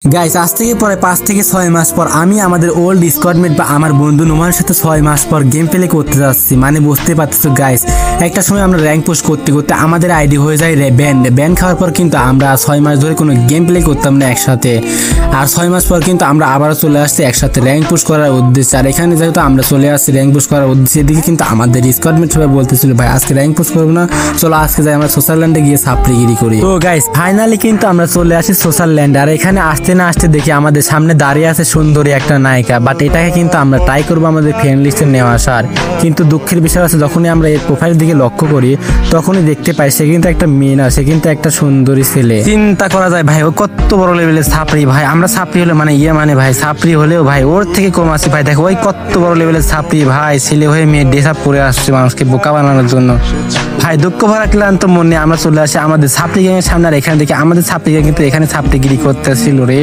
Guys আজ থেকে পরে 5 থেকে 6 মাস পর আমি আমাদের ওল্ড স্কোয়াডমেট বা আমার বন্ধু নোমানের সাথে 6 মাস পর গেম প্লে করতে যাচ্ছি। মানে বুঝতে পারতেছো গাইস, একটা সময় আমরা র্যাঙ্ক পুশ করতে করতে আমাদের আইডি হয়ে যায় ব্যান খাওয়ার পর কিন্তু আমরা 6 মাস ধরে কোনো গেম প্লে করতাম না একসাথে। আর 6 মাস পর কিন্তু আমরা আবারও চলে আসছি একসাথে র্যাঙ্ক পুশ করার উদ্দেশ্যে। আর এখানে যেহেতু আমরা চলে আসছি র্যাঙ্ক পুশ করার উদ্দেশ্যে, এদিকে কিন্তু আমাদের স্কোয়াডমেট সবাই বলতেছিল ভাই আজকে র্যাঙ্ক পুশ করবো না, চলো আজকে যাই আমরা সোশ্যাল ল্যান্ডে গিয়ে সাপ্রিগিরি করি। তো গাইস ফাইনালি কিন্তু আমরা চলে আসি সোশ্যাল ল্যান্ডে। আর এখানে আসতে না আসতে দেখি আমাদের সামনে দাঁড়িয়ে আছে সুন্দরী একটা নায়িকা। বাট এটাকে কিন্তু আমরা ট্রাই করবো আমাদের ফ্রেন্ড লিস্টে নেওয়া আসার। কিন্তু দুঃখের বিষয় আছে, যখনই আমরা এর প্রোফাইলের দিকে লক্ষ্য করি তখনই দেখতে পাই সে কিন্তু একটা মেয়ে না, সে কিন্তু একটা সুন্দরী ছেলে। চিন্তা করা যায় ভাই ও কত বড় লেভেলের ছাপড়ি ভাই। আমরা ছাপড়ি হলে মানে মানে ভাই ছাপড়ি হলেও ভাই ওর থেকে কম আছে ভাই। দেখো ওই কত বড় লেভেলের ছাপড়ি ভাই, ছেলে হয়ে মেয়ে ড্রেস আপ করে আসছে মানুষকে বোকা বানানোর জন্য। ভাই দুঃখ ভরা ক্লান্ত মনে আমরা চলে আসি আমাদের ছাপড়ি গ্যাংয়ের সামনে। আর এখানে দেখি আমাদের ছাপড়ি গ্যাং কিন্তু এখানে ছাপড়িগিরি করতেছিল রে।